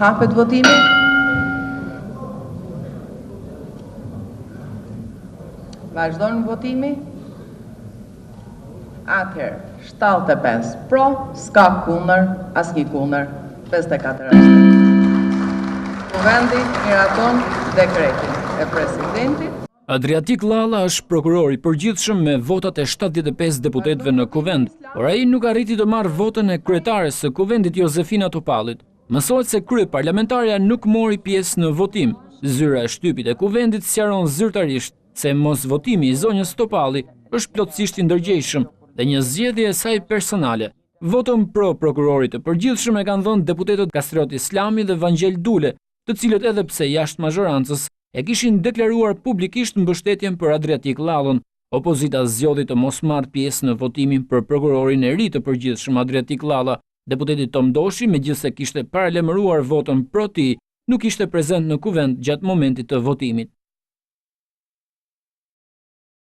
Hapet votimi. Vazhdon votimi. Atëherë, 75 pro, s'ka kundër, asnjë kundër, 54 ashtu. Kuvendi miraton dekretin e presidentit. Adriatik Llalla është prokurori përgjithshëm me votat e 75 deputetëve në kuvend, por ai nuk arriti të marrë votën e kryetares së kuvendit Jozefina Topallit. Mësohet se kryeparlamentarja nuk mori pjesë në votim. Zyra e shtypit e kuvendit sqaron zyrtarisht se mos votimi i zonjës Topalli është plotësisht i ndërgjegjshëm dhe një zgjedhje e saj personale. Votën pro prokurorit të përgjithshëm e kanë dhënë deputetët Kastrioti Islami dhe Vangjel Dule, të cilët edhe pse jashtë mazhorancës e kishin deklaruar publikisht mbështetjen për Adriatik Llallën. Opozita zgjodhi të mos marrë pjesë në votimin për prokurorin e ri të përgjithshëm Adriatik Llalla. Deputeti Tom Doshi, megjithse kishte paralajmëruar votën pro tij, nuk ishte prezent në kuvend gjatë momentit të votimit.